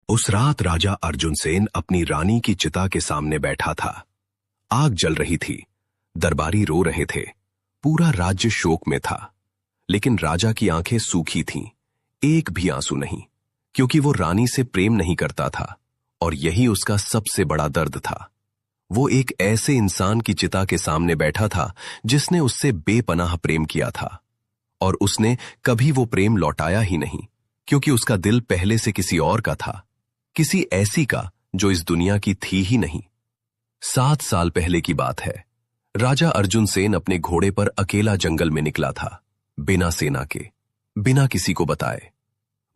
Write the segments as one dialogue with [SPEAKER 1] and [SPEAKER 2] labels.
[SPEAKER 1] उस रात राजा अर्जुन सेन अपनी रानी की चिता के सामने बैठा था। आग जल रही थी, दरबारी रो रहे थे, पूरा राज्य शोक में था। लेकिन राजा की आंखें सूखी थीं, एक भी आंसू नहीं, क्योंकि वो रानी से प्रेम नहीं करता था और यही उसका सबसे बड़ा दर्द था। वो एक ऐसे इंसान की चिता के सामने बैठा था जिसने उससे बेपनाह प्रेम किया था और उसने कभी वो प्रेम लौटाया ही नहीं, क्योंकि उसका दिल पहले से किसी और का था, किसी ऐसी का जो इस दुनिया की थी ही नहीं। 7 साल पहले की बात है। राजा अर्जुन सेन अपने घोड़े पर अकेला जंगल में निकला था, बिना सेना के, बिना किसी को बताए।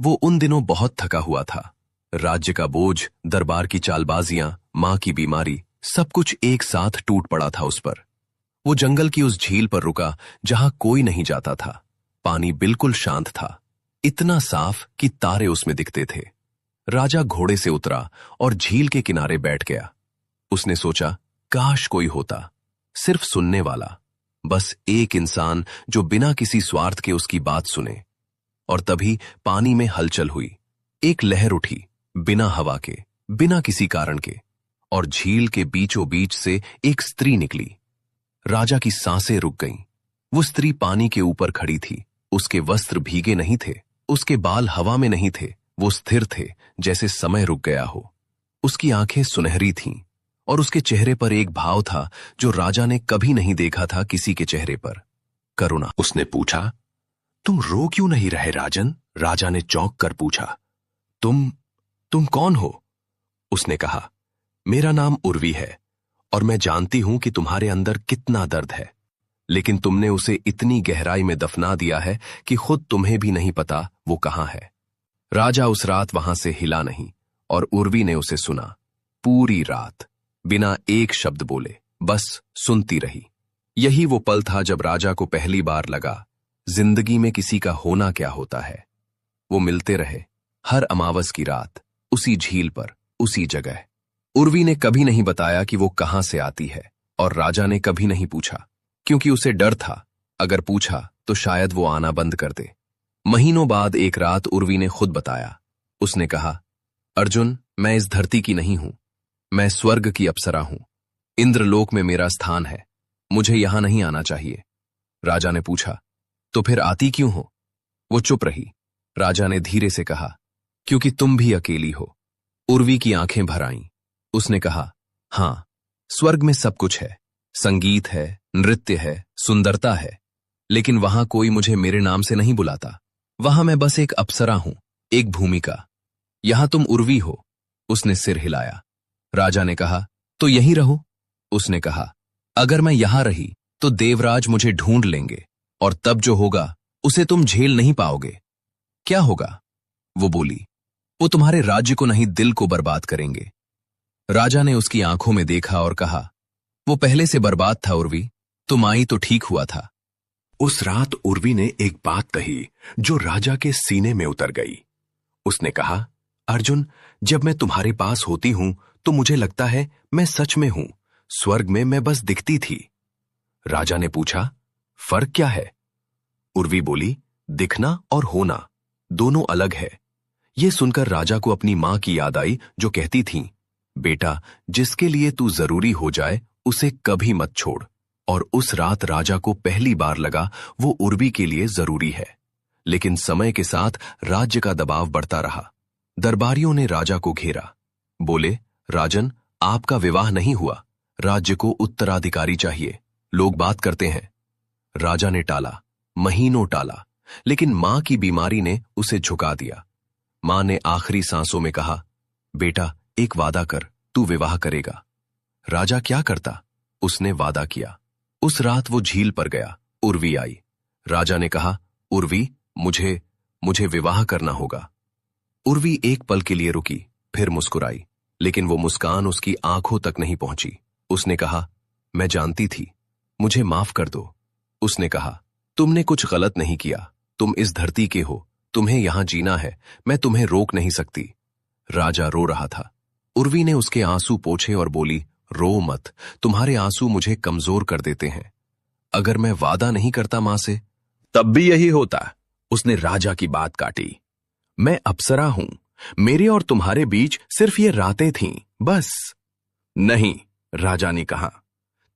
[SPEAKER 1] वो उन दिनों बहुत थका हुआ था। राज्य का बोझ, दरबार की चालबाजियां, मां की बीमारी, सब कुछ एक साथ टूट पड़ा था उस पर। वो जंगल की उस झील पर रुका जहां कोई नहीं जाता था। पानी बिल्कुल शांत था, इतना साफ कि तारे उसमें दिखते थे। राजा घोड़े से उतरा और झील के किनारे बैठ गया। उसने सोचा, काश कोई होता, सिर्फ सुनने वाला, बस एक इंसान जो बिना किसी स्वार्थ के उसकी बात सुने। और तभी पानी में हलचल हुई। एक लहर उठी, बिना हवा के, बिना किसी कारण के, और झील के बीचों बीच से एक स्त्री निकली। राजा की सांसें रुक गईं। वो स्त्री पानी के ऊपर खड़ी थी। उसके वस्त्र भीगे नहीं थे, उसके बाल हवा में नहीं थे, वो स्थिर थे, जैसे समय रुक गया हो। उसकी आंखें सुनहरी थीं और उसके चेहरे पर एक भाव था जो राजा ने कभी नहीं देखा था किसी के चेहरे पर, करुणा। उसने पूछा, तुम रो क्यों नहीं रहे राजन? राजा ने चौंक कर पूछा। तुम कौन हो? उसने कहा, मेरा नाम उर्वी है और मैं जानती हूं कि तुम्हारे अंदर कितना दर्द है, लेकिन तुमने उसे इतनी गहराई में दफना दिया है कि खुद तुम्हें भी नहीं पता वो कहां है। राजा उस रात वहां से हिला नहीं और उर्वी ने उसे सुना, पूरी रात, बिना एक शब्द बोले, बस सुनती रही। यही वो पल था जब राजा को पहली बार लगा, जिंदगी में किसी का होना क्या होता है। वो मिलते रहे, हर अमावस की रात, उसी झील पर, उसी जगह। उर्वी ने कभी नहीं बताया कि वो कहां से आती है और राजा ने कभी नहीं पूछा, क्योंकि उसे डर था, अगर पूछा तो शायद वो आना बंद कर दे। महीनों बाद एक रात उर्वी ने खुद बताया। उसने कहा, अर्जुन, मैं इस धरती की नहीं हूं, मैं स्वर्ग की अप्सरा हूं। इंद्रलोक में मेरा स्थान है, मुझे यहां नहीं आना चाहिए। राजा ने पूछा, तो फिर आती क्यों हो? वो चुप रही। राजा ने धीरे से कहा, क्योंकि तुम भी अकेली हो। उर्वी की आंखें भर आईं। उसने कहा, हां, स्वर्ग में सब कुछ है, संगीत है, नृत्य है, सुंदरता है, लेकिन वहां कोई मुझे मेरे नाम से नहीं बुलाता। वहां मैं बस एक अप्सरा हूं, एक भूमिका। यहां तुम उर्वी हो। उसने सिर हिलाया। राजा ने कहा, तो यहीं रहो। उसने कहा, अगर मैं यहां रही तो देवराज मुझे ढूंढ लेंगे और तब जो होगा उसे तुम झेल नहीं पाओगे। क्या होगा? वो बोली, वो तुम्हारे राज्य को नहीं, दिल को बर्बाद करेंगे। राजा ने उसकी आंखों में देखा और कहा, वो पहले से बर्बाद था उर्वी, तुम आई तो ठीक हुआ था। उस रात उर्वी ने एक बात कही जो राजा के सीने में उतर गई। उसने कहा, अर्जुन, जब मैं तुम्हारे पास होती हूं तो मुझे लगता है मैं सच में हूं, स्वर्ग में मैं बस दिखती थी। राजा ने पूछा, फर्क क्या है? उर्वी बोली, दिखना और होना दोनों अलग है। यह सुनकर राजा को अपनी मां की याद आई, जो कहती थी, बेटा, जिसके लिए तू जरूरी हो जाए उसे कभी मत छोड़। और उस रात राजा को पहली बार लगा वो उर्वी के लिए जरूरी है। लेकिन समय के साथ राज्य का दबाव बढ़ता रहा। दरबारियों ने राजा को घेरा। बोले, राजन, आपका विवाह नहीं हुआ, राज्य को उत्तराधिकारी चाहिए, लोग बात करते हैं। राजा ने टाला, महीनों टाला, लेकिन मां की बीमारी ने उसे झुका दिया। मां ने आखिरी सांसों में कहा, बेटा, एक वादा कर, तू विवाह करेगा। राजा क्या करता? उसने वादा किया। उस रात वो झील पर गया। उर्वी आई। राजा ने कहा, उर्वी, मुझे विवाह करना होगा। उर्वी एक पल के लिए रुकी, फिर मुस्कुराई, लेकिन वो मुस्कान उसकी आंखों तक नहीं पहुंची। उसने कहा, मैं जानती थी, मुझे माफ कर दो। उसने कहा, तुमने कुछ गलत नहीं किया, तुम इस धरती के हो, तुम्हें यहां जीना है, मैं तुम्हें रोक नहीं सकती। राजा रो रहा था। उर्वी ने उसके आंसू पोंछे और बोली, रो मत, तुम्हारे आंसू मुझे कमजोर कर देते हैं। अगर मैं वादा नहीं करता मां से, तब भी यही होता। उसने राजा की बात काटी। मैं अप्सरा हूं, मेरे और तुम्हारे बीच सिर्फ ये रातें थीं, बस। नहीं, राजा ने कहा,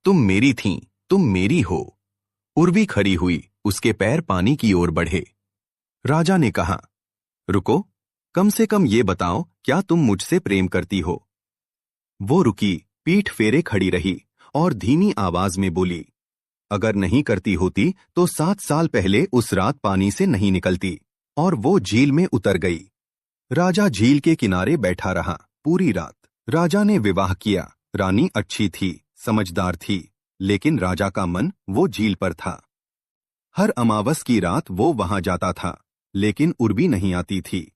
[SPEAKER 1] तुम मेरी थीं, तुम मेरी हो। उर्वी खड़ी हुई, उसके पैर पानी की ओर बढ़े। राजा ने कहा, रुको, कम से कम ये बताओ, क्या तुम मुझसे प्रेम करती हो? वो रुकी, पीठ फेरे खड़ी रही और धीमी आवाज में बोली, अगर नहीं करती होती तो 7 साल पहले उस रात पानी से नहीं निकलती। और वो झील में उतर गई। राजा झील के किनारे बैठा रहा पूरी रात। राजा ने विवाह किया। रानी अच्छी थी, समझदार थी, लेकिन राजा का मन वो झील पर था। हर अमावस की रात वो वहां जाता था, लेकिन उर्वी नहीं आती थी।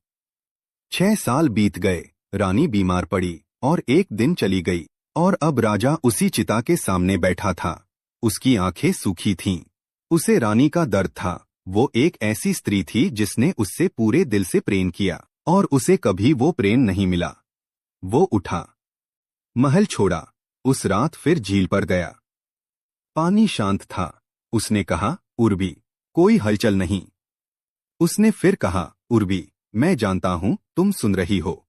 [SPEAKER 1] 6 साल बीत गए। रानी बीमार पड़ी और एक दिन चली गई। और अब राजा उसी चिता के सामने बैठा था। उसकी आंखें सूखी थीं। उसे रानी का दर्द था। वो एक ऐसी स्त्री थी जिसने उससे पूरे दिल से प्रेम किया, और उसे कभी वो प्रेम नहीं मिला। वो उठा, महल छोड़ा, उस रात फिर झील पर गया। पानी शांत था। उसने कहा, उर्वी, कोई हलचल नहीं। उसने फिर कहा, उर्वी, मैं जानता हूं तुम सुन रही हो।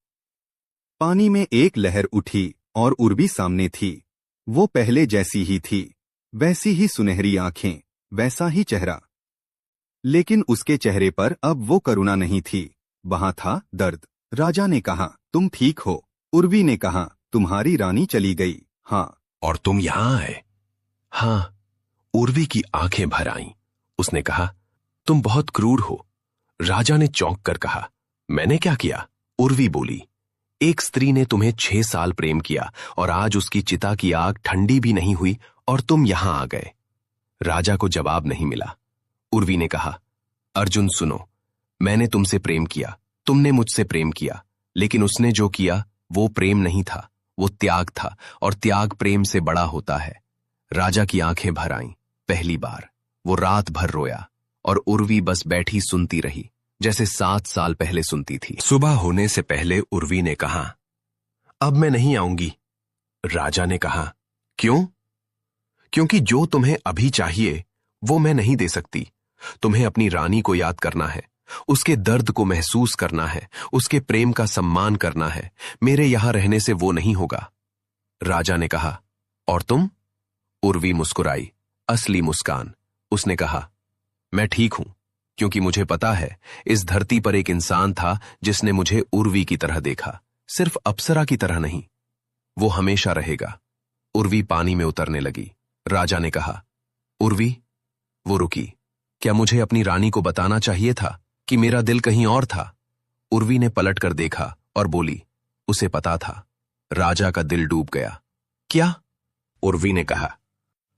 [SPEAKER 1] पानी में एक लहर उठी और उर्वी सामने थी। वो पहले जैसी ही थी, वैसी ही सुनहरी आंखें, वैसा ही चेहरा। लेकिन उसके चेहरे पर अब वो करुणा नहीं थी, वहां था दर्द। राजा ने कहा, तुम ठीक हो? उर्वी ने कहा, तुम्हारी रानी चली गई। हाँ। और तुम यहां आए? हाँ। उर्वी की आंखें भर आईं। उसने कहा, तुम बहुत क्रूर हो। राजा ने चौंक कर कहा, मैंने क्या किया? उर्वी बोली, एक स्त्री ने तुम्हें 6 साल प्रेम किया और आज उसकी चिता की आग ठंडी भी नहीं हुई और तुम यहां आ गए। राजा को जवाब नहीं मिला। उर्वी ने कहा, अर्जुन सुनो, मैंने तुमसे प्रेम किया, तुमने मुझसे प्रेम किया, लेकिन उसने जो किया वो प्रेम नहीं था, वो त्याग था, और त्याग प्रेम से बड़ा होता है। राजा की आंखें भर आईं। पहली बार वो रात भर रोया और उर्वी बस बैठी सुनती रही, जैसे 7 साल पहले सुनती थी। सुबह होने से पहले उर्वी ने कहा, अब मैं नहीं आऊंगी। राजा ने कहा, क्यों? क्योंकि जो तुम्हें अभी चाहिए वो मैं नहीं दे सकती। तुम्हें अपनी रानी को याद करना है, उसके दर्द को महसूस करना है, उसके प्रेम का सम्मान करना है। मेरे यहां रहने से वो नहीं होगा। राजा ने कहा, और तुम? उर्वी मुस्कुराई, असली मुस्कान। उसने कहा, मैं ठीक हूं, क्योंकि मुझे पता है इस धरती पर एक इंसान था जिसने मुझे उर्वी की तरह देखा, सिर्फ अप्सरा की तरह नहीं। वो हमेशा रहेगा। उर्वी पानी में उतरने लगी। राजा ने कहा, उर्वी। वो रुकी। क्या मुझे अपनी रानी को बताना चाहिए था कि मेरा दिल कहीं और था? उर्वी ने पलट कर देखा और बोली, उसे पता था। राजा का दिल डूब गया। क्या? उर्वी ने कहा,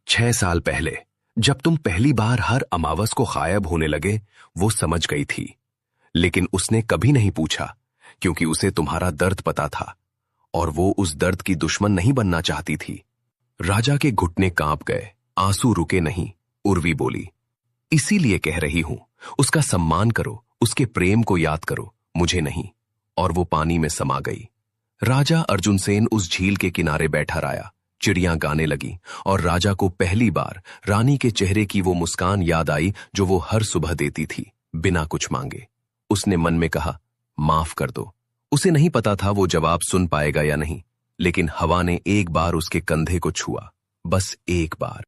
[SPEAKER 1] 6 साल पहले जब तुम पहली बार हर अमावस को गायब होने लगे, वो समझ गई थी, लेकिन उसने कभी नहीं पूछा, क्योंकि उसे तुम्हारा दर्द पता था और वो उस दर्द की दुश्मन नहीं बनना चाहती थी। राजा के घुटने कांप गए, आंसू रुके नहीं। उर्वी बोली, इसीलिए कह रही हूं, उसका सम्मान करो, उसके प्रेम को याद करो, मुझे नहीं। और वो पानी में समा गई। राजा अर्जुन सेन उस झील के किनारे बैठा रहा। चिड़ियां गाने लगी और राजा को पहली बार रानी के चेहरे की वो मुस्कान याद आई जो वो हर सुबह देती थी, बिना कुछ मांगे। उसने मन में कहा, माफ कर दो। उसे नहीं पता था वो जवाब सुन पाएगा या नहीं, लेकिन हवा ने एक बार उसके कंधे को छुआ, बस एक बार।